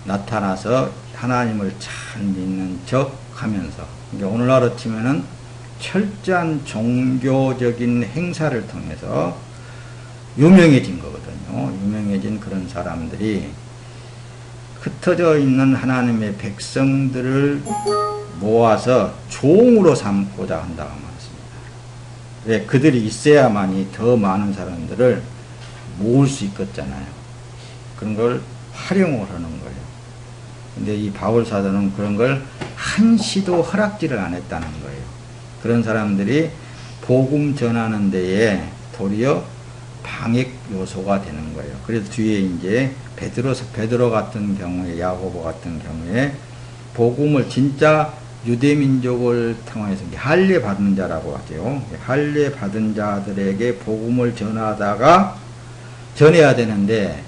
나타나서 하나님을 잘 믿는 척 하면서, 그러니까 오늘날로 치면은 철저한 종교적인 행사를 통해서 유명해진 거거든요. 유명해진 그런 사람들이 흩어져 있는 하나님의 백성들을 모아서 종으로 삼고자 한다고 말했습니다. 왜? 그들이 있어야만이 더 많은 사람들을 모을 수 있겠잖아요. 그런 걸 활용을 하는 거예요. 근데 이 바울 사도는 그런 걸 한시도 허락지를 안 했다는 거예요. 그런 사람들이 복음 전하는 데에 도리어 방해 요소가 되는 거예요. 그래서 뒤에 이제 베드로 같은 경우에, 야고보 같은 경우에 복음을 진짜 유대민족을 통해서 할례 받은 자라고 하죠. 할례 받은 자들에게 복음을 전해야 되는데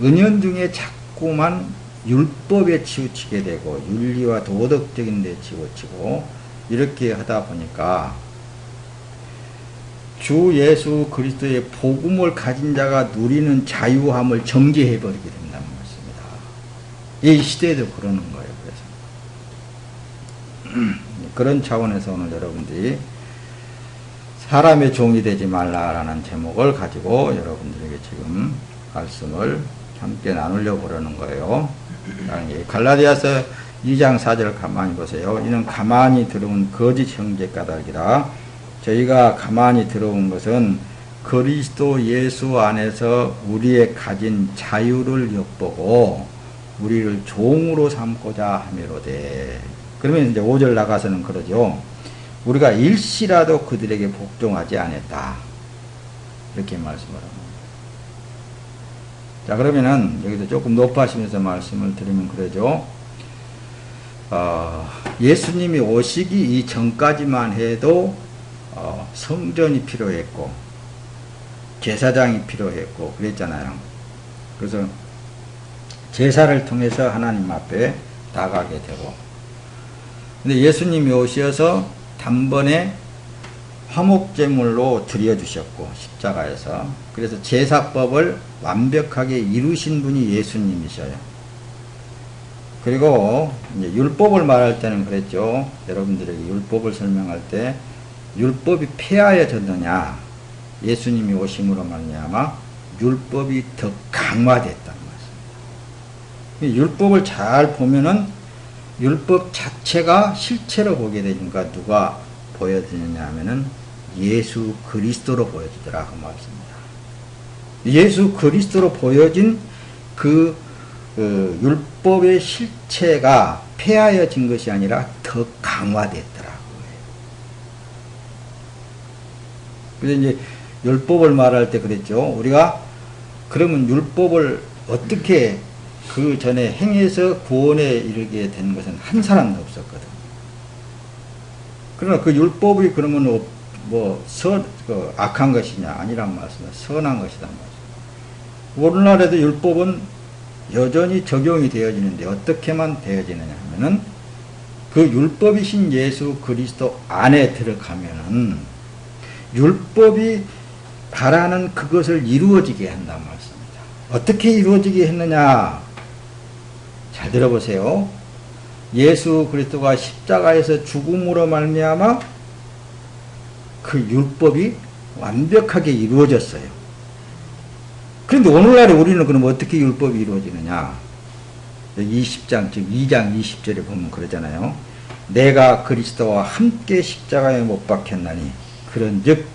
은연중에 자꾸만 율법에 치우치게 되고 윤리와 도덕적인 데 치우치고 이렇게 하다 보니까 주 예수 그리스도의 복음을 가진 자가 누리는 자유함을 정지해 버리게 된다는 것입니다. 이 시대에도 그러는 거예요. 그래서 그런 차원에서 오늘 여러분들이 사람의 종이 되지 말라라는 제목을 가지고 여러분들에게 지금 말씀을 함께 나누려고 그러는 거예요. 갈라디아서 2장 4절 가만히 보세요. 이는 가만히 들어온 거짓 형제 까닭이라. 저희가 가만히 들어온 것은 그리스도 예수 안에서 우리의 가진 자유를 엿보고 우리를 종으로 삼고자 함이로되. 그러면 이제 5절 나가서는 그러죠. 우리가 일시라도 그들에게 복종하지 않았다. 이렇게 말씀을 합니다. 자, 그러면은 여기서 조금 높아지면서 말씀을 드리면 그러죠. 예수님이 오시기 이전까지만 해도 성전이 필요했고 제사장이 필요했고 그랬잖아요. 그래서 제사를 통해서 하나님 앞에 나가게 되고, 근데 예수님이 오셔서 단번에 화목제물로 드려주셨고 십자가에서, 그래서 제사법을 완벽하게 이루신 분이 예수님이셔요. 그리고 이제 율법을 말할 때는 그랬죠. 여러분들에게 율법을 설명할 때 율법이 폐하여졌느냐, 예수님이 오심으로 말미암아 율법이 더 강화됐다는 말씀입니다. 율법을 잘 보면은 율법 자체가 실체로 보게 되니까 누가 보여지느냐 하면은 예수 그리스도로 보여지더라 그 말씀입니다. 예수 그리스도로 보여진 그 율법의 실체가 폐하여진 것이 아니라 더 강화됐더라. 그래서 이제 율법을 말할 때 그랬죠. 우리가 그러면 율법을 어떻게 그 전에 행해서 구원에 이르게 된 것은 한 사람도 없었거든. 그러나 그 율법이 그러면 악한 것이냐? 아니란 말씀이야. 선한 것이란 말씀. 오늘날에도 율법은 여전히 적용이 되어지는데 어떻게만 되어지느냐 하면은 그 율법이신 예수 그리스도 안에 들어가면은 율법이 바라는 그것을 이루어지게 한단 말씀입니다. 어떻게 이루어지게 했느냐? 잘 들어보세요. 예수 그리스도가 십자가에서 죽음으로 말미암아 그 율법이 완벽하게 이루어졌어요. 그런데 오늘날에 우리는 그럼 어떻게 율법이 이루어지느냐? 20장, 즉 2장 20절에 보면 그러잖아요. 내가 그리스도와 함께 십자가에 못 박혔나니 그런즉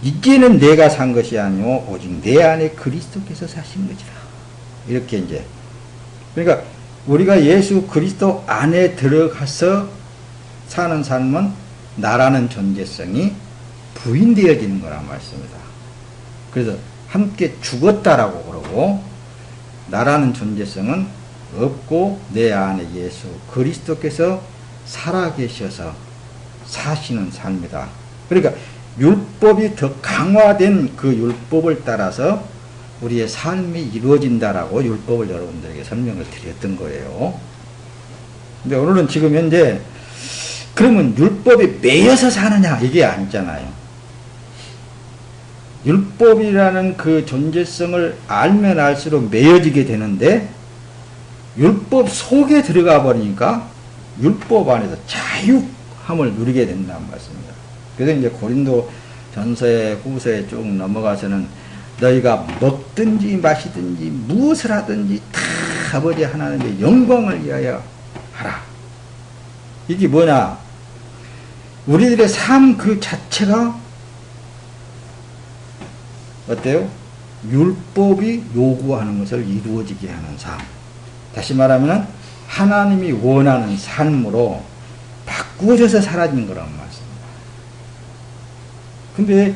이제는 내가 산 것이 아니오 오직 내 안에 그리스도께서 사신 것이라. 이렇게 이제, 그러니까 우리가 예수 그리스도 안에 들어가서 사는 삶은 나라는 존재성이 부인되어지는 거란 말씀입니다. 그래서 함께 죽었다라고 그러고 나라는 존재성은 없고 내 안에 예수 그리스도께서 살아계셔서 사시는 삶이다. 그러니까 율법이 더 강화된 그 율법을 따라서 우리의 삶이 이루어진다라고 율법을 여러분들에게 설명을 드렸던 거예요. 근데 오늘은 지금 현재 그러면 율법에 매여서 사느냐 이게 아니잖아요. 율법이라는 그 존재성을 알면 알수록 매여지게 되는데 율법 속에 들어가 버리니까 율법 안에서 자유함을 누리게 된다는 말씀입니다. 그래서 이제 고린도 전서의 후서에 쭉 넘어가서는 너희가 먹든지 마시든지 무엇을 하든지 다 아버지 하나님의 영광을 위하여 하라. 이게 뭐냐? 우리들의 삶 그 자체가 어때요? 율법이 요구하는 것을 이루어지게 하는 삶. 다시 말하면 하나님이 원하는 삶으로 바꾸어져서 사라진 거란 말씀입니다. 근데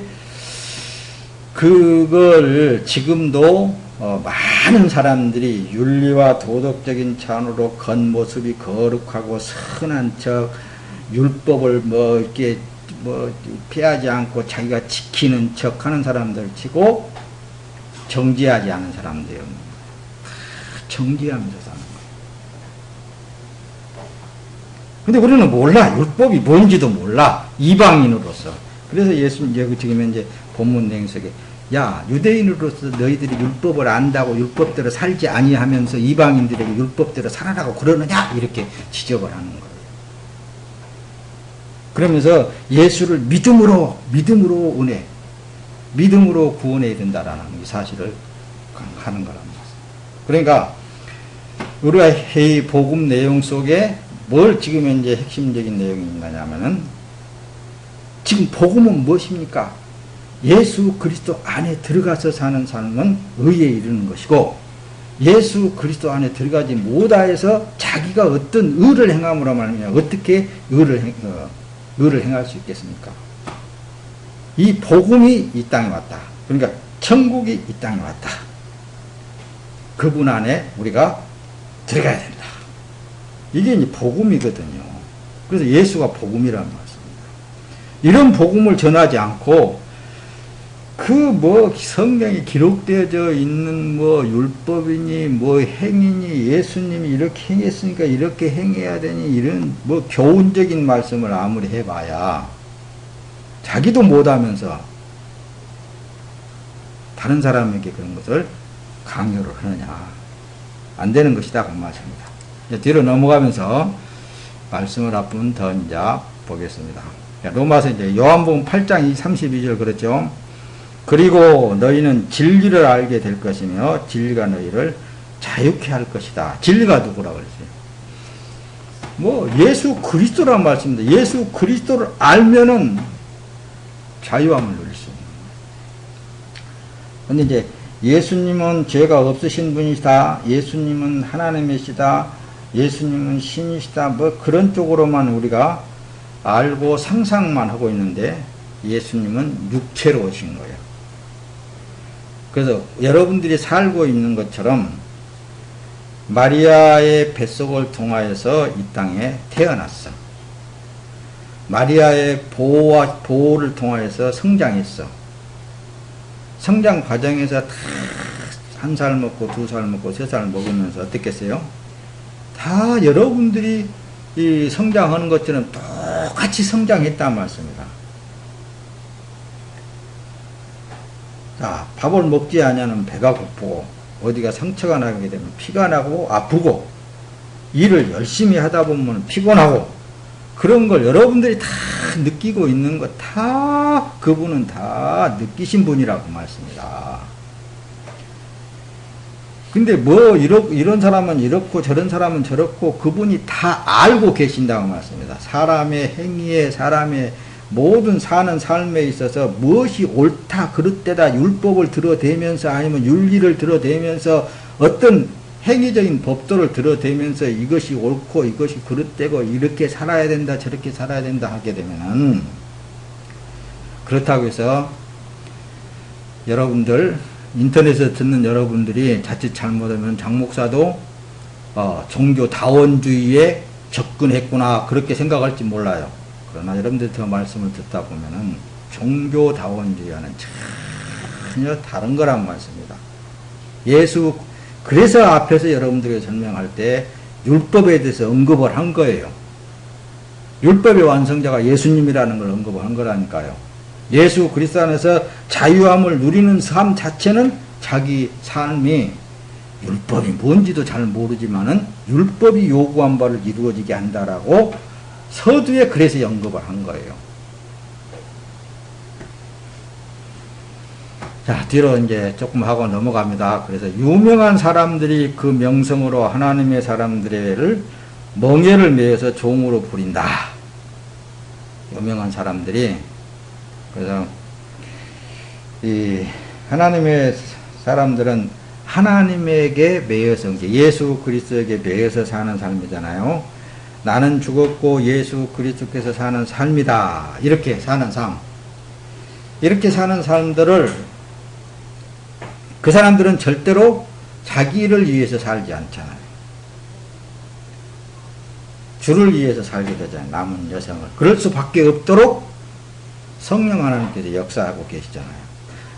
그걸 지금도 많은 사람들이 윤리와 도덕적인 차원으로 겉모습이 거룩하고 선한 척 율법을 이렇게 피하지 않고 자기가 지키는 척 하는 사람들 치고 정지하지 않은 사람들이요. 정지하면서 사는 거예요. 근데 우리는 몰라. 율법이 뭔지도 몰라. 이방인으로서. 그래서 예수님 여기 지금 이제 본문 내용 속에 야 유대인으로서 너희들이 율법을 안다고 율법대로 살지 아니하면서 이방인들에게 율법대로 살아라고 그러느냐 이렇게 지적을 하는 거예요. 그러면서 예수를 믿음으로 은혜, 믿음으로 구원에 이른다라는 이 사실을 하는 거랍니다. 그러니까 우리가 이 복음 내용 속에 뭘 지금 현재 핵심적인 내용이 있느냐면은 지금 복음은 무엇입니까? 예수 그리스도 안에 들어가서 사는 삶은 의에 이르는 것이고 예수 그리스도 안에 들어가지 못하여서 자기가 어떤 의를 행함으로 말미암아 어떻게 의를 행할 수 있겠습니까? 이 복음이 이 땅에 왔다. 그러니까 천국이 이 땅에 왔다. 그분 안에 우리가 들어가야 된다. 이게 이제 복음이거든요. 그래서 예수가 복음이라는 말씀입니다. 이런 복음을 전하지 않고 성경에 기록되어져 있는 율법이니 행위니 예수님이 이렇게 행했으니까 이렇게 행해야 되니 이런 교훈적인 말씀을 아무리 해봐야 자기도 못하면서 다른 사람에게 그런 것을 강요를 하느냐. 안 되는 것이다. 그 말씀입니다. 이제 뒤로 넘어가면서 말씀을 한번 더 이제 보겠습니다. 로마서 이제 요한복음 8장 32절 그렇죠. 그리고 너희는 진리를 알게 될 것이며 진리가 너희를 자유케 할 것이다. 진리가 누구라고 그랬어요? 예수 그리스도란 말씀입니다. 예수 그리스도를 알면은 자유함을 누릴 수 있는 거예요. 근데 이제 예수님은 죄가 없으신 분이시다. 예수님은 하나님이시다. 예수님은 신이시다. 그런 쪽으로만 우리가 알고 상상만 하고 있는데 예수님은 육체로 오신 거예요. 그래서 여러분들이 살고 있는 것처럼 마리아의 뱃속을 통하여서 이 땅에 태어났어. 마리아의 보호를 통하여서 성장했어. 성장 과정에서 다 1살 먹고 2살 먹고 3살 먹으면서 어떻겠어요? 다 여러분들이 이 성장하는 것처럼 똑같이 성장했단 말씀입니다. 자, 밥을 먹지 않으면 배가 고프고 어디가 상처가 나게 되면 피가 나고 아프고 일을 열심히 하다 보면 피곤하고 그런 걸 여러분들이 다 느끼고 있는 것 다 그분은 다 느끼신 분이라고 말씀입니다. 근데 이런 사람은 이렇고 저런 사람은 저렇고 그분이 다 알고 계신다고 말씀입니다. 사람의 행위에 사람의 모든 사는 삶에 있어서 무엇이 옳다 그릇되다 율법을 들어대면서 아니면 윤리를 들어대면서 어떤 행위적인 법도를 들어대면서 이것이 옳고 이것이 그릇되고 이렇게 살아야 된다 저렇게 살아야 된다 하게 되면은 그렇다고 해서 여러분들 인터넷에서 듣는 여러분들이 자칫 잘못하면 장 목사도 종교다원주의에 접근했구나 그렇게 생각할지 몰라요. 그러나 여러분들 더 말씀을 듣다 보면은 종교다원주의와는 전혀 다른 거란 말씀입니다. 그래서 앞에서 여러분들에게 설명할 때 율법에 대해서 언급을 한 거예요. 율법의 완성자가 예수님이라는 걸 언급을 한 거라니까요. 예수 그리스도 안에서 자유함을 누리는 삶 자체는 자기 삶이 율법이 뭔지도 잘 모르지만은 율법이 요구한 바를 이루어지게 한다라고 서두에 그래서 언급을 한 거예요. 자, 뒤로 이제 조금 하고 넘어갑니다. 그래서 유명한 사람들이 그 명성으로 하나님의 사람들을 멍에를 매어서 종으로 부린다. 유명한 사람들이. 그래서 이 하나님의 사람들은 하나님에게 매여서, 예수 그리스도에게 매여서 사는 삶이잖아요. 나는 죽었고 예수 그리스도께서 사는 삶이다. 이렇게 사는 삶. 이렇게 사는 사람들을, 그 사람들은 절대로 자기를 위해서 살지 않잖아요. 주를 위해서 살게 되잖아요. 남은 여생을. 그럴 수밖에 없도록 성령 하나님께서 역사하고 계시잖아요.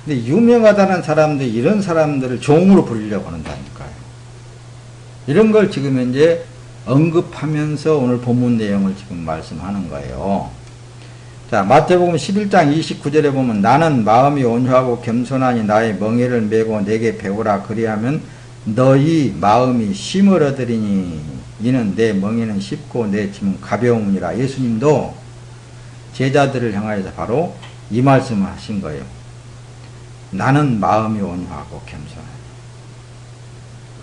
근데 유명하다는 사람들이 이런 사람들을 종으로 부리려고 한다니까요. 이런 걸 지금 현재 언급하면서 오늘 본문 내용을 지금 말씀하는 거예요. 자, 마태복음 11장 29절에 보면 나는 마음이 온유하고 겸손하니 나의 멍에를 메고 내게 배우라. 그리하면 너희 마음이 쉼을 얻으리니 이는 내 멍에는 쉽고 내 짐은 가벼우니라. 예수님도 제자들을 향하여서 바로 이 말씀을 하신 거예요. 나는 마음이 온유하고 겸손해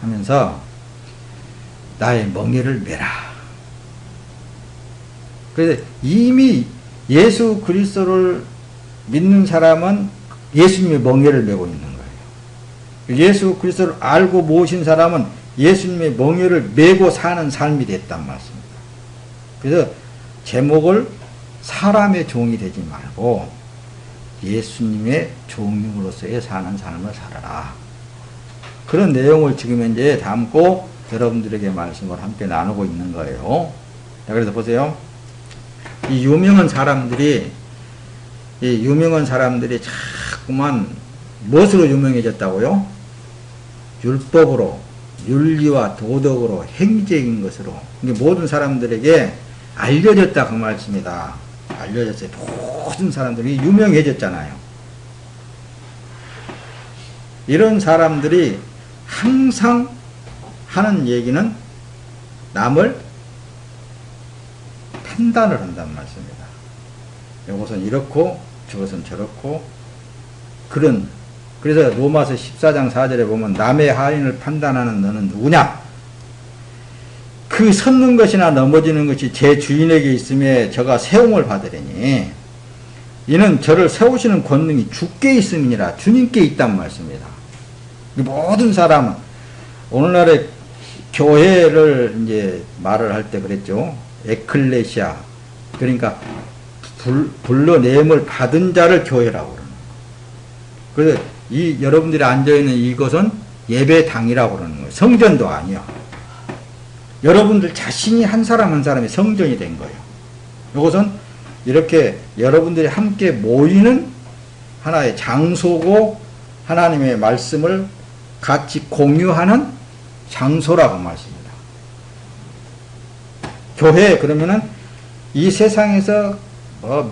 하면서 나의 멍에를 메라. 그래서 이미 예수 그리스도를 믿는 사람은 예수님의 멍에를 메고 있는 거예요. 예수 그리스도를 알고 모신 사람은 예수님의 멍에를 메고 사는 삶이 됐단 말씀입니다. 그래서 제목을 사람의 종이 되지 말고 예수님의 종으로서의 사는 삶을 살아라. 그런 내용을 지금 현재 담고 여러분들에게 말씀을 함께 나누고 있는 거예요. 자, 그래서 보세요. 이 유명한 사람들이 자꾸만 무엇으로 유명해졌다고요? 율법으로, 윤리와 도덕으로, 행위적인 것으로. 이게 모든 사람들에게 알려졌다 그 말씀이다. 알려졌어요. 모든 사람들이 유명해졌잖아요. 이런 사람들이 항상 하는 얘기는 남을 판단을 한단 말씀입니다. 이것은 이렇고 저것은 저렇고 그래서 로마서 14장 4절에 보면 남의 하인을 판단하는 너는 누구냐? 그 섰는 것이나 넘어지는 것이 제 주인에게 있음에 저가 세움을 받으려니 이는 저를 세우시는 권능이 주께 있음이니라. 주님께 있단 말씀입니다. 모든 사람은 오늘날의 교회를 이제 말을 할 때 그랬죠. 에클레시아, 그러니까 불러냄을 받은 자를 교회라고 그러는 거예요. 그래서 여러분들이 앉아있는 이것은 예배당이라고 그러는 거예요. 성전도 아니야. 여러분들 자신이 한 사람 한 사람이 성전이 된 거예요. 이것은 이렇게 여러분들이 함께 모이는 하나의 장소고 하나님의 말씀을 같이 공유하는 장소라고 말씀입니다. 교회 그러면은 이 세상에서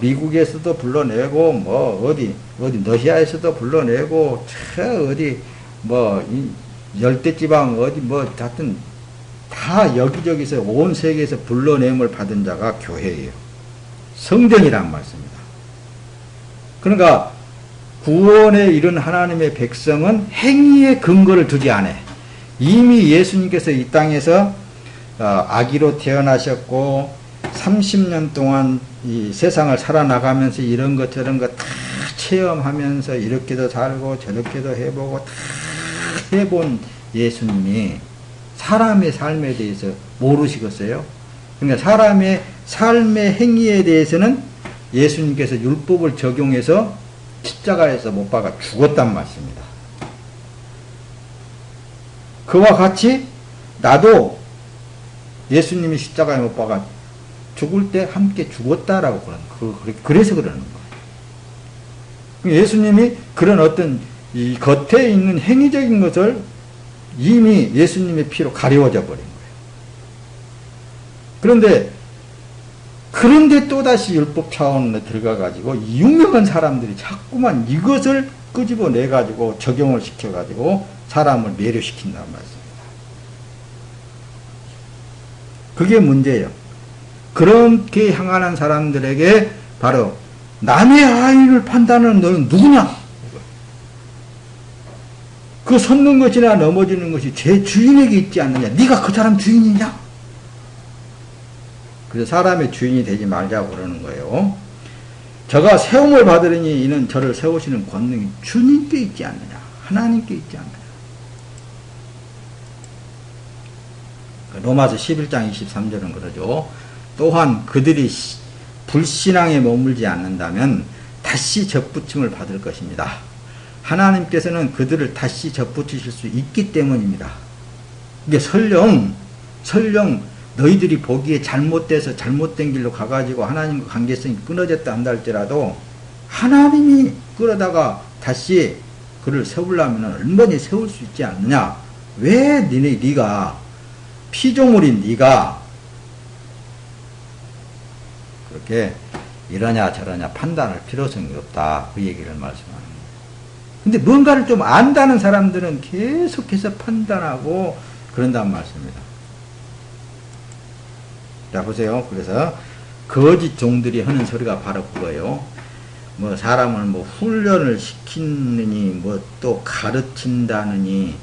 미국에서도 불러내고 어디 러시아에서도 불러내고 어디 열대지방 어디 하여튼 다 여기저기서 온 세계에서 불러냄을 받은 자가 교회예요. 성전이란 말씀입니다. 그러니까 구원에 이른 하나님의 백성은 행위의 근거를 두지 않아. 이미 예수님께서 이 땅에서 아기로 태어나셨고 30년 동안 이 세상을 살아나가면서 이런 것 저런 것 다 체험하면서 이렇게도 살고 저렇게도 해보고 다 해본 예수님이 사람의 삶에 대해서 모르시겠어요? 그러니까 사람의 삶의 행위에 대해서는 예수님께서 율법을 적용해서 십자가에서 못 박아 죽었단 말씀입니다. 그와 같이 나도 예수님이 십자가에 못 박아 죽을 때 함께 죽었다라고 그래서 그러는 거예요. 예수님이 그런 어떤 이 겉에 있는 행위적인 것을 이미 예수님의 피로 가려워져 버린 거예요. 그런데 그런데 또다시 율법 차원으로 들어가가지고 유명한 사람들이 자꾸만 이것을 끄집어내가지고 적용을 시켜가지고 사람을 매료시킨단 말씀입니다. 그게 문제예요. 그렇게 향하는 사람들에게 바로 남의 아이를 판단하는 너는 누구냐? 그 섰는 것이나 넘어지는 것이 제 주인에게 있지 않느냐? 네가 그 사람 주인이냐? 그래서 사람의 주인이 되지 말자고 그러는 거예요. 저가 세움을 받으려니 이는 저를 세우시는 권능이 주님께 있지 않느냐? 하나님께 있지 않느냐? 로마서 11장 23절은 그러죠. 또한 그들이 불신앙에 머물지 않는다면 다시 접붙임을 받을 것입니다. 하나님께서는 그들을 다시 접붙이실 수 있기 때문입니다. 이게 설령 너희들이 보기에 잘못돼서 잘못된 길로 가가지고 하나님과 관계성이 끊어졌다 한다 할지라도 하나님이 그러다가 다시 그를 세우려면 얼마나 세울 수 있지 않느냐? 왜 네가 피조물인 네가 그렇게 이러냐 저러냐 판단할 필요성이 없다. 그 얘기를 말씀하는 거예요. 근데 뭔가를 좀 안다는 사람들은 계속해서 판단하고 그런단 말씀입니다. 자, 보세요. 그래서 거짓 종들이 하는 소리가 바로 그거예요. 뭐 사람을 뭐 훈련을 시키느니 뭐 또 가르친다느니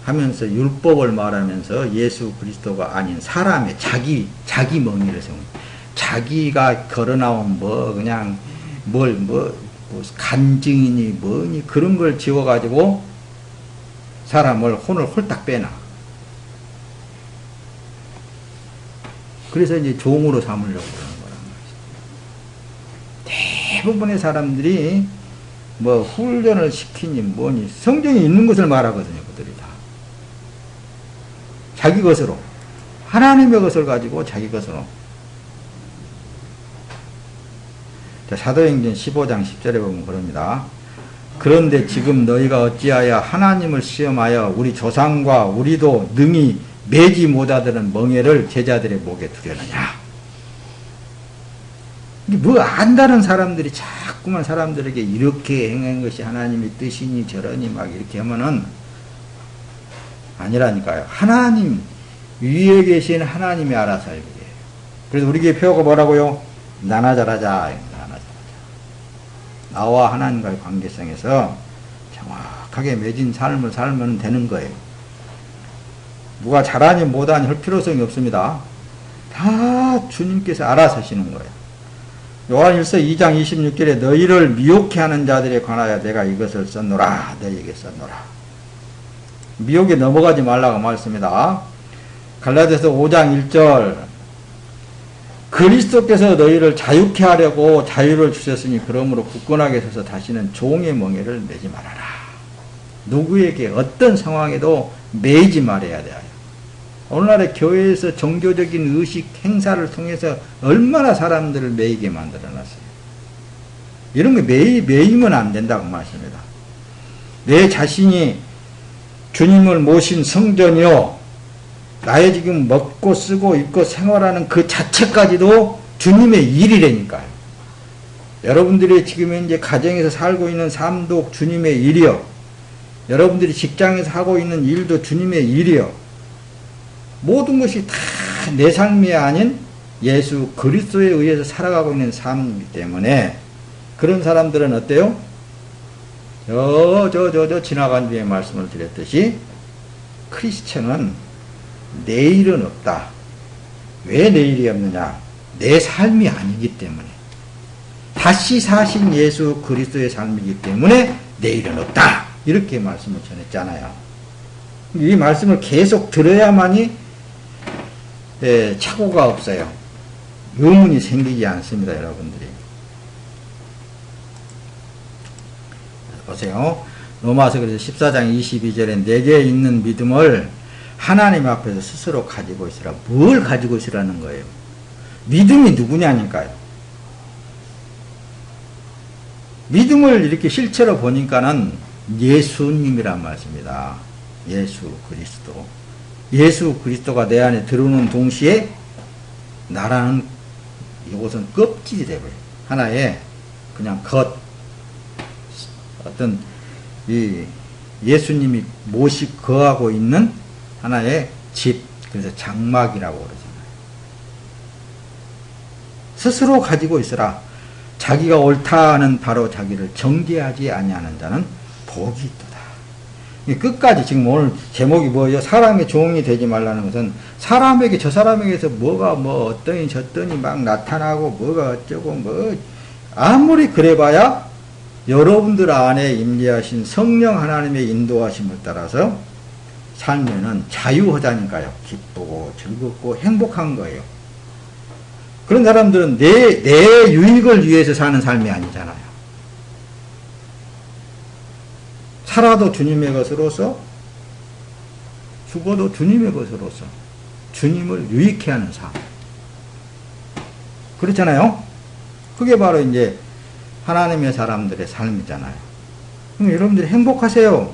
하면서 율법을 말하면서 예수 그리스도가 아닌 사람의 자기 멍에를 세우는, 자기가 걸어나온 뭐 그냥 뭐 간증이니 뭐니 그런 걸 지워가지고 사람을 혼을 홀딱 빼놔. 그래서 이제 종으로 삼으려고 그러는 거란 말이죠. 대부분의 사람들이 뭐 훈련을 시키니 뭐니 성경에 있는 것을 말하거든요. 그들이 다 자기 것으로, 하나님의 것을 가지고 자기 것으로. 자, 사도행전 15장 10절에 보면 그럽니다. 그런데 지금 너희가 어찌하여 하나님을 시험하여 우리 조상과 우리도 능히 매지 못하던 멍에를 제자들의 목에 두려느냐. 뭐 안다는 사람들이 자꾸만 사람들에게 이렇게 행한 것이 하나님의 뜻이니 저러니 막 이렇게 하면은 아니라니까요. 하나님 위에 계신 하나님이 알아서 알게 해요. 그래서 우리 교회 표어가 뭐라고요? 나나 잘하자. 나와 하나님과의 관계성에서 정확하게 맺은 삶을 살면 되는 거예요. 누가 잘하니 못하니 할 필요성이 없습니다. 다 주님께서 알아서 하시는 거예요. 요한일서 2장 26절에 너희를 미혹해 하는 자들에 관하여 내가 이것을 썼노라. 너희에게 썼노라. 미혹에 넘어가지 말라고 말씀입니다. 갈라디아서 5장 1절 그리스도께서 너희를 자유케 하려고 자유를 주셨으니 그러므로 굳건하게 서서 다시는 종의 멍에를 매지 말아라. 누구에게 어떤 상황에도 매이지 말아야 돼요. 오늘날의 교회에서 종교적인 의식 행사를 통해서 얼마나 사람들을 매이게 만들어놨어요. 이런 거 매이면 안 된다고 말씀입니다. 내 자신이 주님을 모신 성전이요, 나의 지금 먹고 쓰고 입고 생활하는 그 자체까지도 주님의 일이라니까요. 여러분들이 지금 현재 가정에서 살고 있는 삶도 주님의 일이요, 여러분들이 직장에서 하고 있는 일도 주님의 일이요, 모든 것이 다 내 삶이 아닌 예수 그리스도에 의해서 살아가고 있는 삶이기 때문에 그런 사람들은 어때요? 지나간 뒤에 말씀을 드렸듯이 크리스천은 내일은 없다. 왜 내일이 없느냐? 내 삶이 아니기 때문에, 다시 사신 예수 그리스도의 삶이기 때문에 내일은 없다. 이렇게 말씀을 전했잖아요. 이 말씀을 계속 들어야만이 착오가 없어요. 의문이 생기지 않습니다. 여러분들이 보세요. 로마서 그래서 14장 22절에 내게 있는 믿음을 하나님 앞에서 스스로 가지고 있으라. 뭘 가지고 있으라는 거예요? 믿음이 누구냐니까요. 믿음을 이렇게 실체로 보니까는 예수님이란 말씀입니다. 예수 그리스도. 예수 그리스도가 내 안에 들어오는 동시에 나라는 이것은 껍질이 되고요. 하나의 그냥 어떤 이 예수님이 못이 거하고 있는 하나의 집, 그래서 장막이라고 그러잖아요. 스스로 가지고 있으라. 자기가 옳다는 바로 자기를 정죄하지 아니하는 자는 복이 있도다. 끝까지 지금 오늘 제목이 뭐예요? 사람의 종이 되지 말라는 것은 사람에게 저 사람에게서 뭐가 뭐 어떠니 저떠니 막 나타나고 뭐가 어쩌고 뭐 아무리 그래봐야 여러분들 안에 임재하신 성령 하나님의 인도하심을 따라서 살면은 자유하다니까요. 기쁘고 즐겁고 행복한 거예요. 그런 사람들은 내 유익을 위해서 사는 삶이 아니잖아요. 살아도 주님의 것으로서 죽어도 주님의 것으로서 주님을 유익해 하는 삶. 그렇잖아요. 그게 바로 이제 하나님의 사람들의 삶이잖아요. 그럼 여러분들이 행복하세요.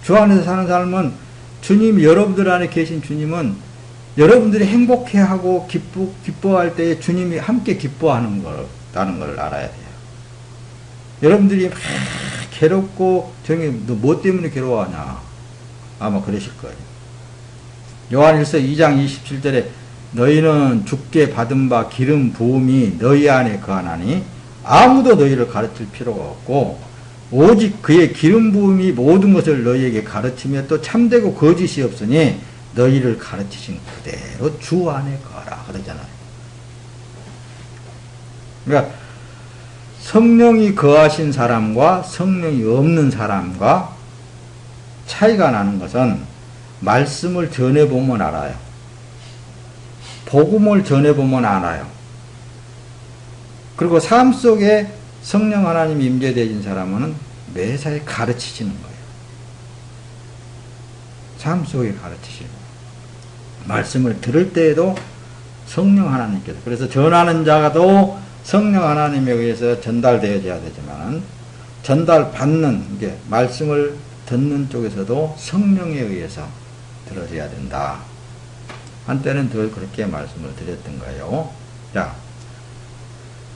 주 안에서 사는 삶은 주님, 여러분들 안에 계신 주님은 여러분들이 행복해하고 기뻐할 때에 주님이 함께 기뻐하는 거라는 걸 알아야 돼요. 여러분들이 막 괴롭고 저기 너 뭐 때문에 괴로워하냐 아마 그러실 거예요. 요한일서 2장 27절에 너희는 주께 받은 바 기름 부음이 너희 안에 거하나니 아무도 너희를 가르칠 필요가 없고 오직 그의 기름 부음이 모든 것을 너희에게 가르치며 또 참되고 거짓이 없으니 너희를 가르치신 그대로 주 안에 거하라 그러잖아요. 그러니까 성령이 거하신 사람과 성령이 없는 사람과 차이가 나는 것은 말씀을 전해보면 알아요. 복음을 전해보면 알아요. 그리고 삶 속에 성령 하나님이 임재되신 사람은 매사에 가르치시는 거예요. 삶 속에 가르치시고 말씀을 들을 때에도 성령 하나님께서, 그래서 전하는 자가도 성령 하나님에 의해서 전달되어져야 되지만 전달받는 이게 말씀을 듣는 쪽에서도 성령에 의해서 들어져야 된다. 한때는 더 그렇게 말씀을 드렸던 거예요. 자,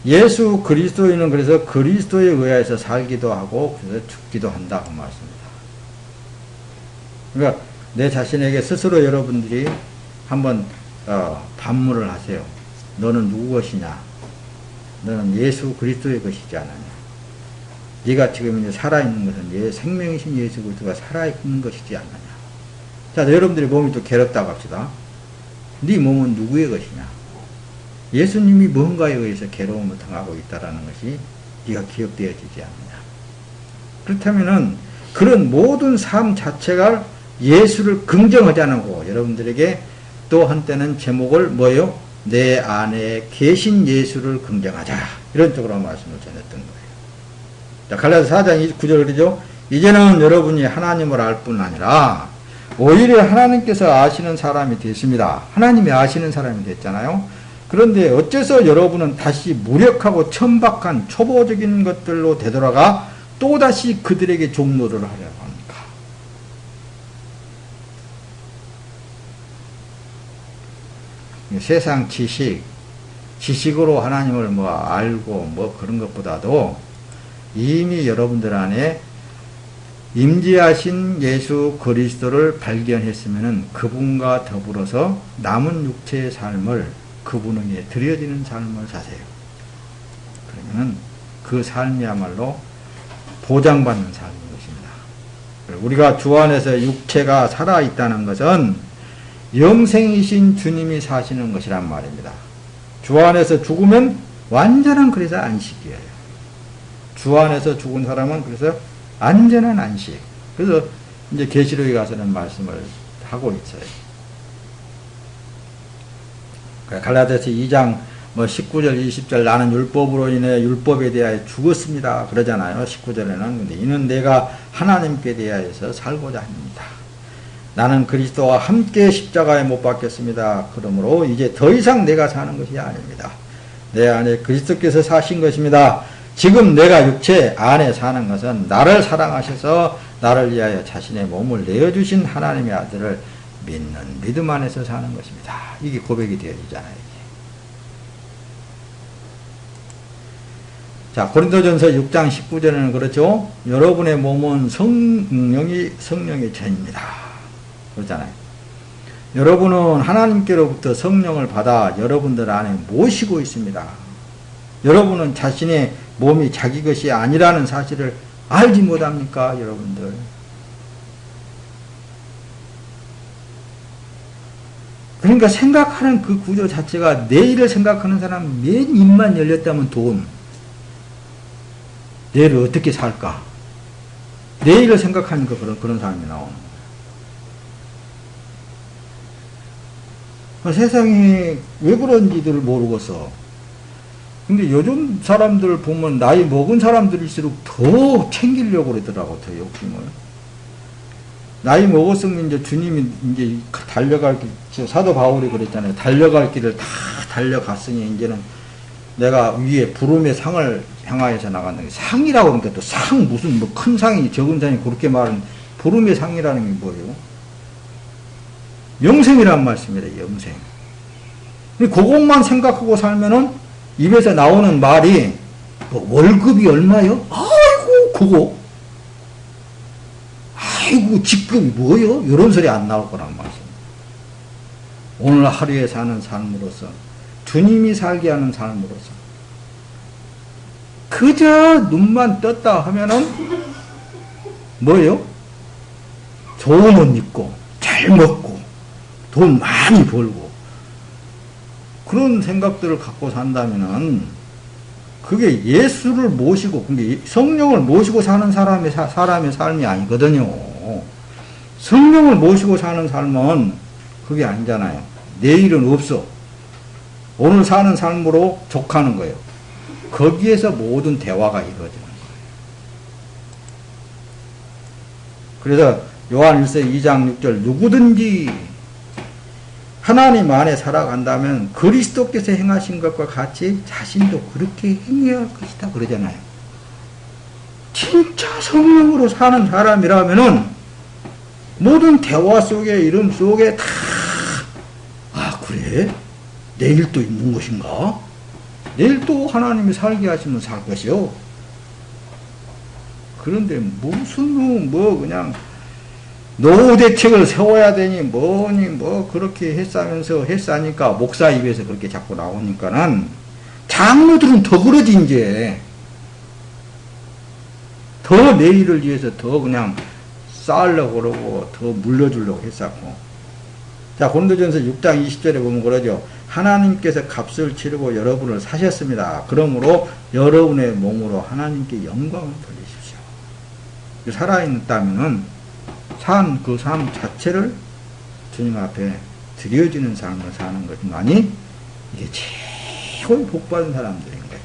예수 그리스도인은 그래서 그리스도에 의해서 살기도 하고 그래서 죽기도 한다 그 말씀입니다. 그러니까 내 자신에게 스스로 여러분들이 한번 반문을 하세요. 너는 누구 것이냐? 너는 예수 그리스도의 것이지 않느냐? 네가 지금 이제 살아있는 것은 생명이신 예수 그리스도가 살아있는 것이지 않느냐? 자, 여러분들의 몸이 또 괴롭다고 합시다. 네 몸은 누구의 것이냐? 예수님이 뭔가에 의해서 괴로움을 당하고 있다라는 것이 네가 기억되어지지 않느냐? 그렇다면은 그런 모든 삶 자체가 예수를 긍정하자는 거고, 여러분들에게 또 한때는 제목을 뭐예요? 내 안에 계신 예수를 긍정하자. 이런 쪽으로 말씀을 전했던 거예요. 자, 갈라디아서 4장 29절 그러죠? 이제는 여러분이 하나님을 알 뿐 아니라 오히려 하나님께서 아시는 사람이 됐습니다. 하나님이 아시는 사람이 됐잖아요. 그런데 어째서 여러분은 다시 무력하고 천박한 초보적인 것들로 되돌아가 또다시 그들에게 종노를 하려고 합니까? 세상 지식으로 하나님을 뭐 알고 뭐 그런 것보다도 이미 여러분들 안에 임재하신 예수 그리스도를 발견했으면은 그분과 더불어서 남은 육체의 삶을 그분에게 드려지는 삶을 사세요. 그러면은 그 삶이야말로 보장받는 삶인 것입니다. 우리가 주 안에서 육체가 살아있다는 것은 영생이신 주님이 사시는 것이란 말입니다. 주 안에서 죽으면 완전한 그래서 안식이에요. 주 안에서 죽은 사람은 그래서 안전한 안식. 그래서 이제 계시록에 가서는 말씀을 하고 있어요. 갈라디아서 2장 19절 20절 나는 율법으로 인해 율법에 대하여 죽었습니다 그러잖아요. 19절에는. 근데 이는 내가 하나님께 대하여서 살고자 합니다. 나는 그리스도와 함께 십자가에 못 박혔습니다. 그러므로 이제 더 이상 내가 사는 것이 아닙니다. 내 안에 그리스도께서 사신 것입니다. 지금 내가 육체 안에 사는 것은 나를 사랑하셔서 나를 위하여 자신의 몸을 내어주신 하나님의 아들을 믿는 믿음 안에서 사는 것입니다. 이게 고백이 되어지잖아요. 자, 고린도전서 6장 19절에는 그렇죠. 여러분의 몸은 성령의 전입니다. 그렇잖아요. 여러분은 하나님께로부터 성령을 받아 여러분들 안에 모시고 있습니다. 여러분은 자신의 몸이 자기 것이 아니라는 사실을 알지 못합니까, 여러분들? 그러니까 생각하는 그 구조 자체가 내일을 생각하는 사람 맨 입만 열렸다면 돈. 내일을 어떻게 살까? 내일을 생각하니까 그런 사람이 나오는 거야. 세상이 왜 그런지를 모르겠어. 근데 요즘 사람들 보면 나이 먹은 사람들일수록 더 챙기려고 그러더라고, 더 욕심을. 나이 먹었으면 이제 주님이 이제 달려갈 길, 사도 바울이 그랬잖아요. 달려갈 길을 다 달려갔으니 이제는 내가 위에 부름의 상을 향하여서 나간다. 상이라고 그러니까 또 상, 무슨 뭐 큰 상이, 적은 상이 그렇게 말은 부름의 상이라는 게 뭐예요? 영생이란 말씀이다, 영생. 그것만 생각하고 살면은 입에서 나오는 말이 뭐 월급이 얼마요? 아이고, 그거. 아이고, 직급이 뭐요? 이런 소리 안 나올 거란 말씀. 오늘 하루에 사는 삶으로서, 주님이 살게 하는 삶으로서, 그저 눈만 떴다 하면은 뭐예요? 좋은 옷 입고, 잘 먹고, 돈 많이 벌고, 그런 생각들을 갖고 산다면은 그게 예수를 모시고, 근데 성령을 모시고 사는 사람의 삶이 아니거든요. 성령을 모시고 사는 삶은 그게 아니잖아요. 내일은 없어. 오늘 사는 삶으로 족하는 거예요. 거기에서 모든 대화가 이루어지는 거예요. 그래서 요한 1서 2장 6절 누구든지 하나님 안에 살아간다면 그리스도께서 행하신 것과 같이 자신도 그렇게 행해야 할 것이다 그러잖아요. 진짜 성령으로 사는 사람이라면은 모든 대화 속에, 이름 속에 다, 아, 그래? 내일 또 있는 것인가? 내일 또 하나님이 살게 하시면 살 것이요. 그런데 무슨 그냥 노후 대책을 세워야 되니 뭐니 뭐 그렇게 했사니까 목사 입에서 그렇게 자꾸 나오니까는 장로들은 더 그러지. 이제 더 내일을 위해서 더 그냥 쌓으려고 그러고 더 물려주려고 했었고. 자, 고린도전서 6장 20절에 보면 그러죠. 하나님께서 값을 치르고 여러분을 사셨습니다. 그러므로 여러분의 몸으로 하나님께 영광을 돌리십시오. 살아있다면은 그 삶 자체를 주님 앞에 드려지는 삶을 사는 것만이 이게 최고의 복받은 사람들인 거예요.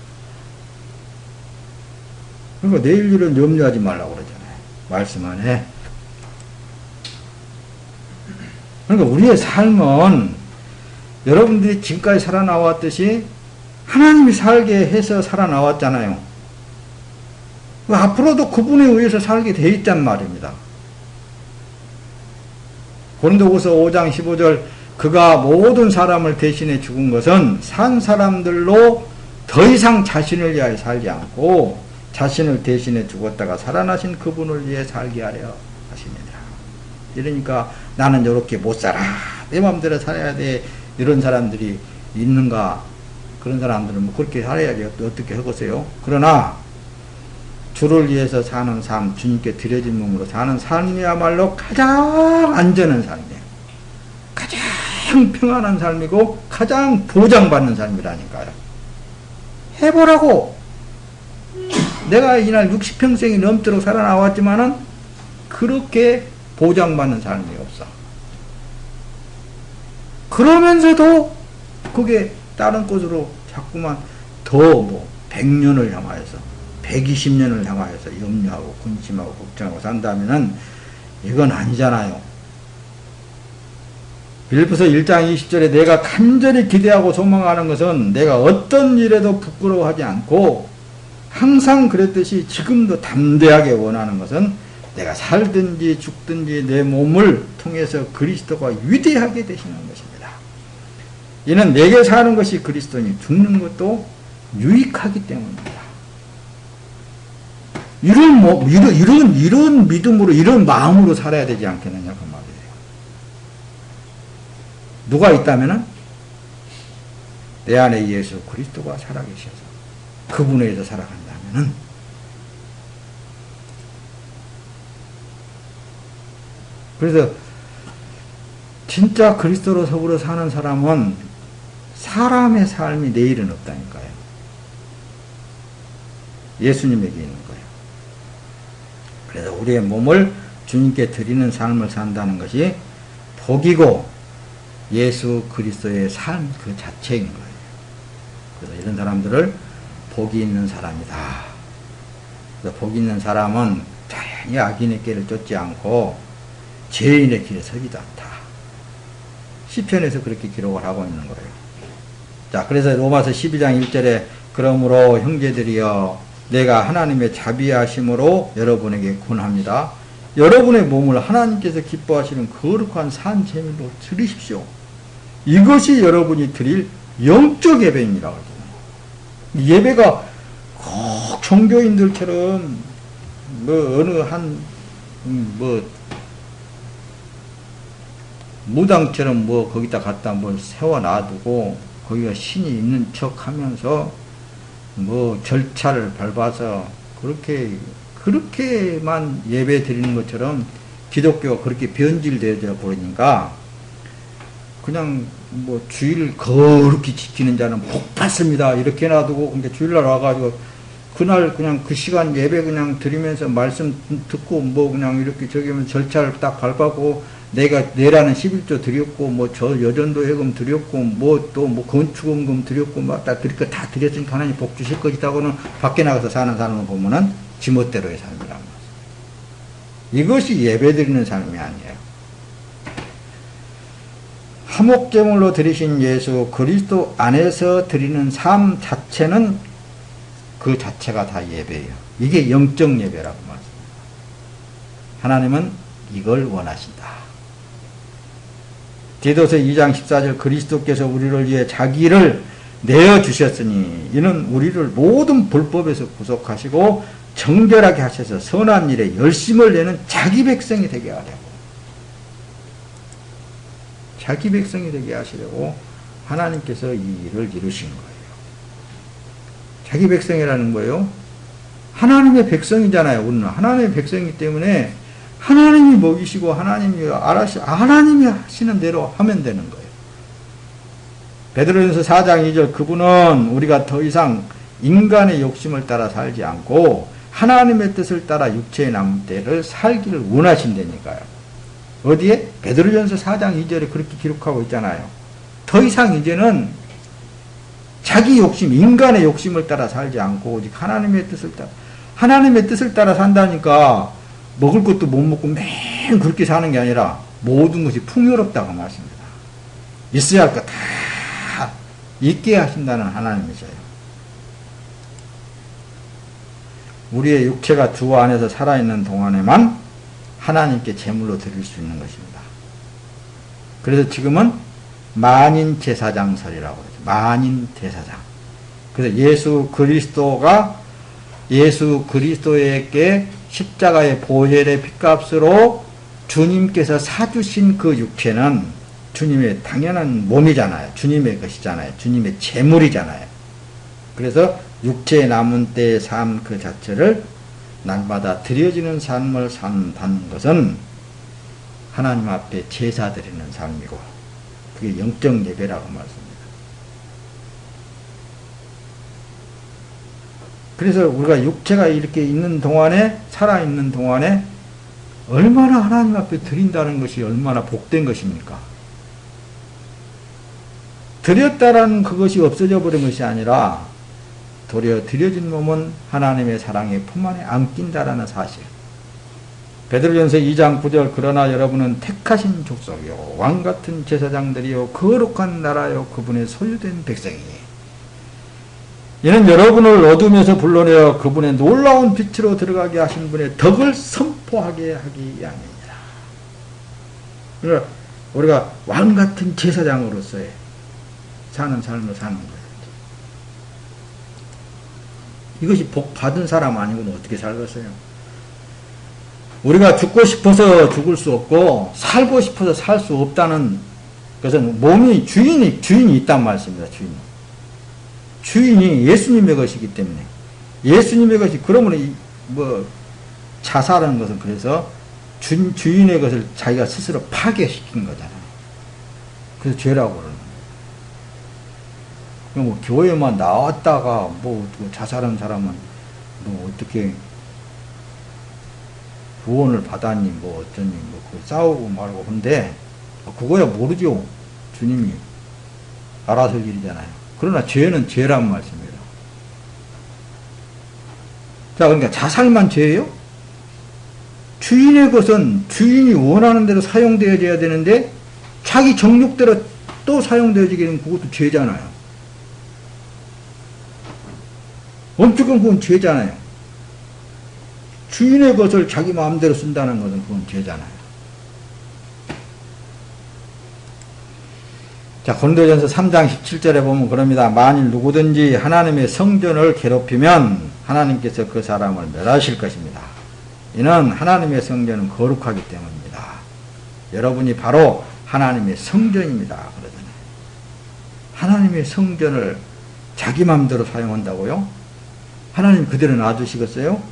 그러니까 내일 일은 염려하지 말라고 그러잖아요. 말씀 안 해. 그러니까 우리의 삶은 여러분들이 지금까지 살아나왔듯이 하나님이 살게 해서 살아나왔잖아요. 앞으로도 그분에 의해서 살게 돼 있단 말입니다. 고린도후서 5장 15절 그가 모든 사람을 대신해 죽은 것은 산 사람들로 더 이상 자신을 위하여 살지 않고 자신을 대신해 죽었다가 살아나신 그분을 위해 살게 하려 하십니다. 이러니까 나는 이렇게 못 살아. 내 마음대로 살아야 돼. 이런 사람들이 있는가? 그런 사람들은 뭐 그렇게 살아야지 어떻게 하겠어요? 그러나 주를 위해서 사는 삶, 주님께 드려진 몸으로 사는 삶이야말로 가장 안전한 삶이에요. 가장 평안한 삶이고 가장 보장받는 삶이라니까요. 해보라고. 내가 이날 60평생이 넘도록 살아나왔지만은 그렇게 보장받는 삶이 없어. 그러면서도 그게 다른 곳으로 자꾸만 더 100년을 향하여서 120년을 향하여서 염려하고 근심하고 걱정하고 산다면은 이건 아니잖아요. 빌립보서 1장 20절에 내가 간절히 기대하고 소망하는 것은 내가 어떤 일에도 부끄러워하지 않고 항상 그랬듯이 지금도 담대하게 원하는 것은 내가 살든지 죽든지 내 몸을 통해서 그리스도가 위대하게 되시는 것입니다. 이는 내게 사는 것이 그리스도니 죽는 것도 유익하기 때문입니다. 이런 믿음으로, 이런 마음으로 살아야 되지 않겠느냐, 그 말이에요. 누가 있다면은, 내 안에 예수 그리스도가 살아계셔서, 그분에 의해서 살아간다면은, 그래서, 진짜 그리스도로 더불어 사는 사람은, 사람의 삶이 내일은 없다니까요. 예수님에게 있는 거예요. 그래서 우리의 몸을 주님께 드리는 삶을 산다는 것이 복이고 예수 그리스도의 삶 그 자체인 거예요. 그래서 이런 사람들을 복이 있는 사람이다. 그래서 복이 있는 사람은 자연히 악인의 길을 쫓지 않고 죄인의 길에 서기도 않다. 시편에서 그렇게 기록을 하고 있는 거예요. 자, 그래서 로마서 12장 1절에 그러므로 형제들이여 내가 하나님의 자비하심으로 여러분에게 권합니다. 여러분의 몸을 하나님께서 기뻐하시는 거룩한 산 제물로 드리십시오. 이것이 여러분이 드릴 영적 예배입니다. 예배가 꼭 종교인들처럼 어느 한 무당처럼 거기다 갖다 세워 놔두고 거기가 신이 있는 척 하면서 절차를 밟아서 그렇게만 예배 드리는 것처럼 기독교가 그렇게 변질되어 버리니까 그냥 주일 거룩히 지키는 자는 복 받습니다. 이렇게 놔두고, 근데 주일날 와가지고 그날 그냥 그 시간 예배 그냥 드리면서 말씀 듣고 그냥 이렇게 저기면 절차를 딱 밟고 내가 내라는 11조 드렸고 저 여전도 해금 드렸고 또 건축원금 드렸고 다 드릴 거 다 드렸으니까 하나님 복 주실 것이다고는 밖에 나가서 사는 사람을 보면은 지멋대로의 삶이란 말이에요. 이것이 예배 드리는 삶이 아니에요. 화목제물로 드리신 예수 그리스도 안에서 드리는 삶 자체는 그 자체가 다 예배예요. 이게 영적 예배라고 말합니다. 하나님은 이걸 원하신다. 디도서 2장 14절 그리스도께서 우리를 위해 자기를 내어주셨으니 이는 우리를 모든 불법에서 구속하시고 정결하게 하셔서 선한 일에 열심을 내는 자기 백성이 되게 하려고, 자기 백성이 되게 하시려고 하나님께서 이 일을 이루신 거예요. 자기 백성이라는 거예요. 하나님의 백성이잖아요. 우리는 하나님의 백성이기 때문에 하나님이 먹이시고 하나님이 하시는 대로 하면 되는 거예요. 베드로전서 4장 2절 그분은 우리가 더 이상 인간의 욕심을 따라 살지 않고 하나님의 뜻을 따라 육체의 남은 때를 살기를 원하신다니까요. 어디에? 베드로전서 4장 2절에 그렇게 기록하고 있잖아요. 더 이상 이제는 자기 욕심, 인간의 욕심을 따라 살지 않고 오직 하나님의 뜻을 따라 산다니까 먹을 것도 못 먹고 매일 그렇게 사는 게 아니라 모든 것이 풍요롭다고 말씀입니다. 있어야 할 것 다 있게 하신다는 하나님이셔요. 우리의 육체가 주 안에서 살아있는 동안에만 하나님께 제물로 드릴 수 있는 것입니다. 그래서 지금은 만인 제사장설이라고 그러죠. 만인 제사장. 그래서 예수 그리스도에게 십자가의 보혈의 핏값으로 주님께서 사주신 그 육체는 주님의 당연한 몸이잖아요. 주님의 것이잖아요. 주님의 제물이잖아요. 그래서 육체에 남은 때의 삶 그 자체를 날마다 드려지는 삶을 산다는 것은 하나님 앞에 제사 드리는 삶이고 그게 영적 예배라고 말씀합니다. 그래서 우리가 육체가 이렇게 있는 동안에, 살아있는 동안에 얼마나 하나님 앞에 드린다는 것이 얼마나 복된 것입니까? 드렸다라는 그것이 없어져 버린 것이 아니라 도리어 드려진 몸은 하나님의 사랑의 품 안에 안긴다라는 사실. 베드로전서 2장 9절 그러나 여러분은 택하신 족속이요 왕같은 제사장들이요 거룩한 나라요 그분의 소유된 백성이니 이는 여러분을 어둠에서 불러내어 그분의 놀라운 빛으로 들어가게 하신 분의 덕을 선포하게 하기 위함이니라. 그러니까 우리가 왕같은 제사장으로서의 사는 삶을 사는 거예요. 이것이 복 받은 사람 아니고는 어떻게 살겠어요? 우리가 죽고 싶어서 죽을 수 없고 살고 싶어서 살 수 없다는 것은 몸이 주인이 있단 말씀입니다. 주인이 예수님의 것이기 때문에 예수님의 것이 그러면 자살하는 것은 그래서 주인의 것을 자기가 스스로 파괴시킨 거잖아요. 그래서 죄라고 그러는 거예요. 뭐 교회만 나왔다가 자살한 사람은 어떻게 구원을 받았니 어쩌니 싸우고 말고 근데 그거야 모르죠. 주님이 알아서 할 일이잖아요. 그러나 죄는 죄란 말씀입니다. 자, 그러니까 자살만 죄예요? 주인의 것은 주인이 원하는 대로 사용되어져야 되는데 자기 정욕대로 또 사용되어지게 되면 그것도 죄잖아요. 엄격한 그건 죄잖아요. 주인의 것을 자기 마음대로 쓴다는 것은 그건 죄잖아요. 자, 고린도전서 3장 17절에 보면 그럽니다. 만일 누구든지 하나님의 성전을 괴롭히면 하나님께서 그 사람을 멸하실 것입니다. 이는 하나님의 성전은 거룩하기 때문입니다. 여러분이 바로 하나님의 성전입니다. 그러잖아요. 하나님의 성전을 자기 마음대로 사용한다고요? 하나님 그대로 놔두시겠어요?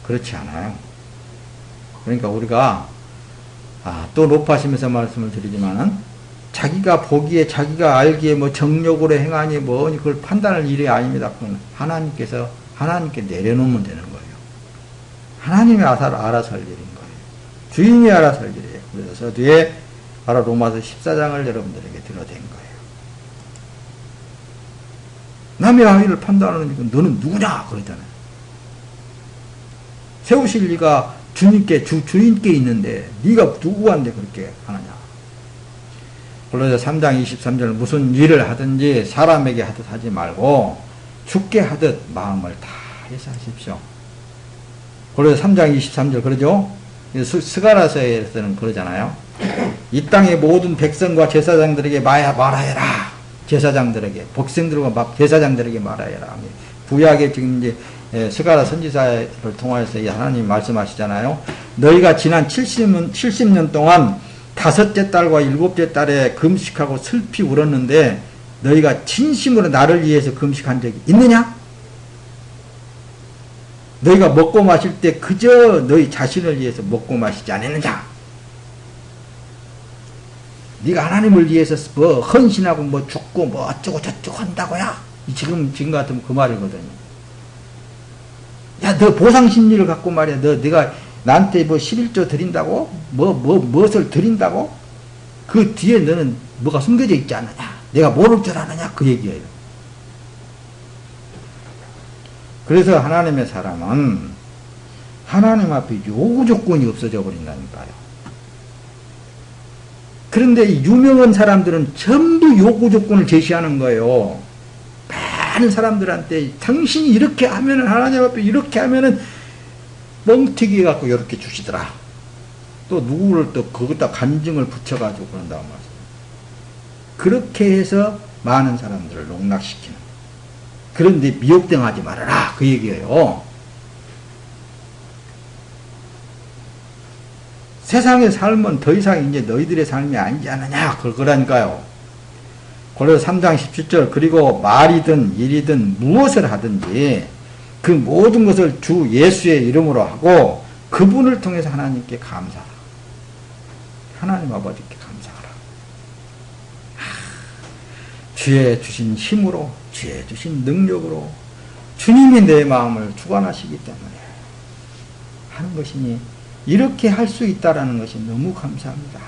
그렇지 않아요. 그러니까 우리가 또 높아지면서 말씀을 드리지만은 자기가 보기에 자기가 알기에 정욕으로 행하니 그걸 판단할 일이 아닙니다. 그건 하나님께 내려놓으면 되는 거예요. 하나님이 알아서 할 일인 거예요. 주인이 알아서 할 일이에요. 그래서 뒤에 바로 로마서 14장을 여러분들에게 들어댄 거예요. 남의 아이를 판단하는 너는 누구냐 그러잖아요. 세우실 리가 주인께 있는데 네가 누구한테 그렇게 하느냐. 골로새 3장 23절 무슨 일을 하든지 사람에게 하듯 하지 말고 주께 하듯 마음을 다해서 하십시오. 골로새 3장 23절 그러죠? 스가랴서에서는 그러잖아요. 이 땅의 모든 백성과 제사장들에게 말하여라. 제사장들에게 백성들과 제사장들에게 말하여라. 구약에 지금 이제 스가랴 선지자를 통해서 하나님이 말씀하시잖아요. 너희가 지난 70년 동안 5째 달과 7째 달에 금식하고 슬피 울었는데 너희가 진심으로 나를 위해서 금식한 적이 있느냐? 너희가 먹고 마실 때 그저 너희 자신을 위해서 먹고 마시지 않았느냐? 네가 하나님을 위해서 헌신하고 죽고 어쩌고 저쩌고 한다고야? 지금 같으면 그 말이거든요. 야, 너 보상심리를 갖고 말이야. 네가 나한테 11조 드린다고? 무엇을 드린다고? 그 뒤에 너는 뭐가 숨겨져 있지 않느냐? 내가 모를 줄 아느냐? 그 얘기예요. 그래서 하나님의 사람은 하나님 앞에 요구 조건이 없어져 버린다니까요. 그런데 이 유명한 사람들은 전부 요구 조건을 제시하는 거예요. 많은 사람들한테 당신이 이렇게 하면은 하나님 앞에 이렇게 하면은 뻥튀기 갖고 이렇게 주시더라. 또 누구를 또 거기다 간증을 붙여가지고 그런다고 말씀. 그렇게 해서 많은 사람들을 농락시키는. 그런데 미혹당하지 말아라. 그 얘기예요. 세상의 삶은 더 이상 이제 너희들의 삶이 아니지 않느냐. 그거라니까요. 골로새 3장 17절 그리고 말이든 일이든 무엇을 하든지 그 모든 것을 주 예수의 이름으로 하고 그분을 통해서 하나님께 감사하라. 하나님 아버지께 감사하라. 주의 주신 힘으로 주의 주신 능력으로 주님이 내 마음을 주관하시기 때문에 하는 것이니 이렇게 할 수 있다라는 것이 너무 감사합니다.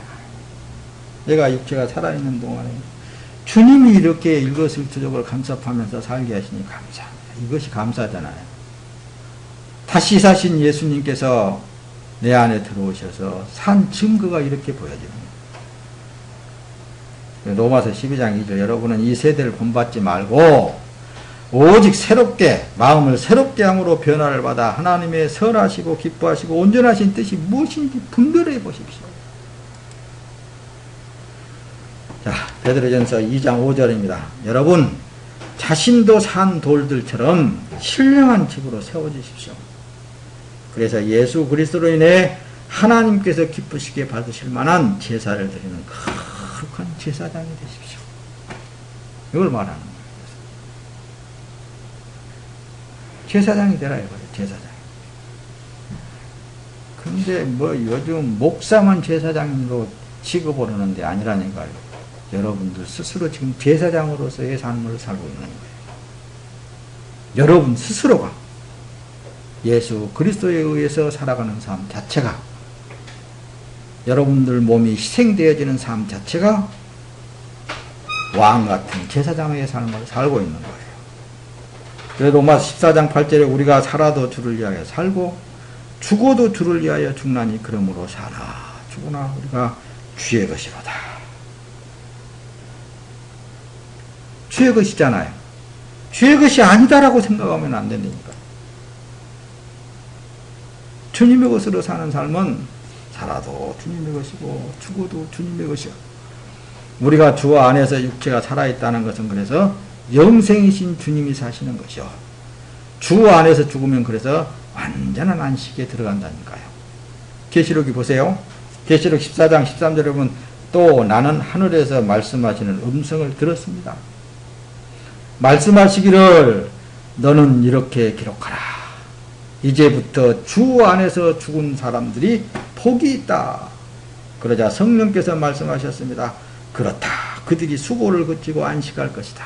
내가 육체가 살아있는 동안에 주님이 이렇게 일거수일투족을 간섭하면서 살게 하시니 감사합니다. 이것이 감사잖아요. 다시 사신 예수님께서 내 안에 들어오셔서 산 증거가 이렇게 보여집니다. 로마서 12장 2절 여러분은 이 세대를 본받지 말고 오직 새롭게 마음을 새롭게 함으로 변화를 받아 하나님의 선하시고 기뻐하시고 온전하신 뜻이 무엇인지 분별해 보십시오. 자, 베드로전서 2장 5절입니다. 여러분 자신도 산 돌들처럼 신령한 집으로 세워주십시오. 그래서 예수 그리스도로 인해 하나님께서 기쁘시게 받으실 만한 제사를 드리는 거룩한 제사장이 되십시오. 이걸 말하는 거예요. 제사장이 되라 이거예요. 제사장. 근데 뭐 요즘 목사만 제사장으로 취급을 하는데 아니라니까요. 여러분들 스스로 지금 제사장으로서의 삶을 살고 있는 거예요. 여러분 스스로가 예수 그리스도에 의해서 살아가는 삶 자체가, 여러분들 몸이 희생되어지는 삶 자체가 왕같은 제사장의 삶을 살고 있는 거예요. 그래도 로마 14장 8절에 우리가 살아도 주를 위하여 살고 죽어도 주를 위하여 죽나니 그러므로 사나 죽으나 우리가 주의 것이로다. 주의 것이잖아요. 주의 것이 아니다라고 생각하면 안 된다니까. 주님의 것으로 사는 삶은 살아도 주님의 것이고 죽어도 주님의 것이야. 우리가 주 안에서 육체가 살아있다는 것은 그래서 영생이신 주님이 사시는 것이요. 주 안에서 죽으면 그래서 완전한 안식에 들어간다니까요. 계시록이 보세요. 계시록 14장 13절에 보면 또 나는 하늘에서 말씀하시는 음성을 들었습니다. 말씀하시기를 너는 이렇게 기록하라. 이제부터 주 안에서 죽은 사람들이 복이 있다. 그러자 성령께서 말씀하셨습니다. 그렇다. 그들이 수고를 거치고 안식할 것이다.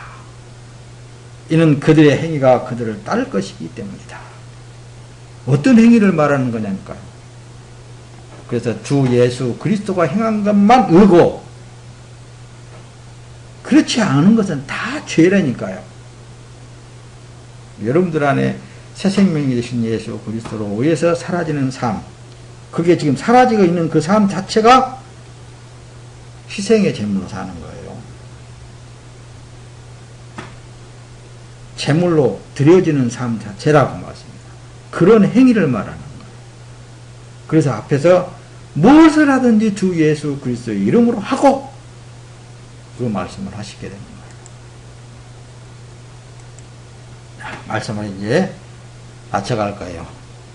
이는 그들의 행위가 그들을 따를 것이기 때문이다. 어떤 행위를 말하는 거냐니까요. 그래서 주 예수 그리스도가 행한 것만 의고 그렇지 않은 것은 다 죄라니까요. 여러분들 안에 새 생명이 되신 예수 그리스도로 의해서 사라지는 삶, 그게 지금 사라지고 있는 그 삶 자체가 희생의 제물로 사는 거예요. 제물로 드려지는 삶 자체라고 말씀합니다. 그런 행위를 말하는 거예요. 그래서 앞에서 무엇을 하든지 주 예수 그리스도의 이름으로 하고 그 말씀을 하시게 되는 거예요. 말씀을 이제 마쳐갈 거예요.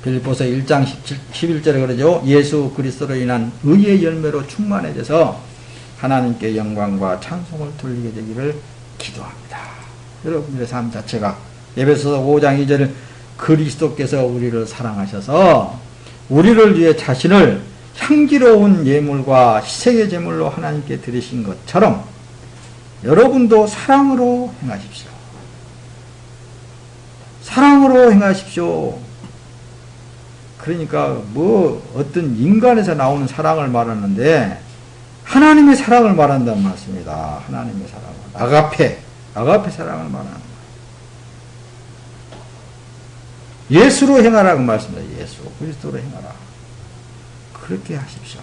빌립보서 1장 11절에 그러죠. 예수 그리스도로 인한 의의 열매로 충만해져서 하나님께 영광과 찬송을 돌리게 되기를 기도합니다. 여러분들의 삶 자체가 에베소서 5장 2절에 그리스도께서 우리를 사랑하셔서 우리를 위해 자신을 향기로운 예물과 희생의 제물로 하나님께 드리신 것처럼 여러분도 사랑으로 행하십시오. 사랑으로 행하십시오. 그러니까 뭐 어떤 인간에서 나오는 사랑을 말하는데 하나님의 사랑을 말한다는 말씀입니다. 하나님의 사랑을. 아가페 사랑을 말하는 거예요. 예수로 행하라고 말씀입니다. 예수 그리스도로 행하라. 그렇게 하십시오.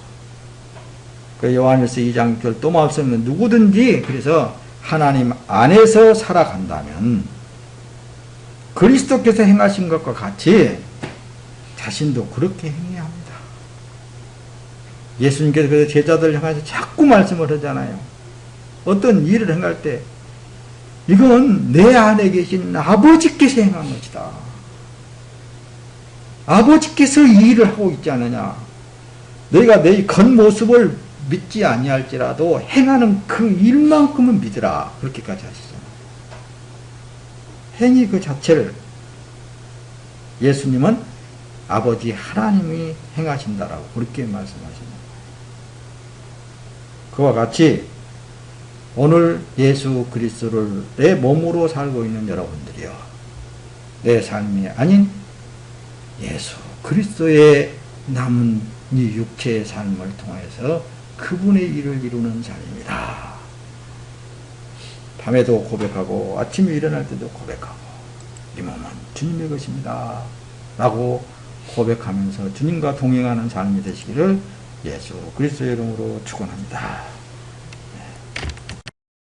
그 요한일서 2장 6절 또 말씀은 누구든지 그래서 하나님 안에서 살아간다면 그리스도께서 행하신 것과 같이 자신도 그렇게 행해야 합니다. 예수님께서 그래서 제자들 향해서 자꾸 말씀을 하잖아요. 어떤 일을 행할 때 이건 내 안에 계신 아버지께서 행한 것이다. 아버지께서 이 일을 하고 있지 않느냐. 너희가 내 겉모습을 믿지 아니할지라도 행하는 그 일만큼은 믿으라. 그렇게까지 하시잖아요. 행위 그 자체를 예수님은 아버지 하나님이 행하신다라고 그렇게 말씀하십니다. 그와 같이 오늘 예수 그리스도를 내 몸으로 살고 있는 여러분들이요. 내 삶이 아닌 예수 그리스도의 남은 이 육체의 삶을 통해서 그분의 일을 이루는 삶입니다. 밤에도 고백하고 아침에 일어날 때도 고백하고 이 몸은 주님의 것입니다. 라고 고백하면서 주님과 동행하는 삶이 되시기를 예수 그리스도의 이름으로 축원합니다.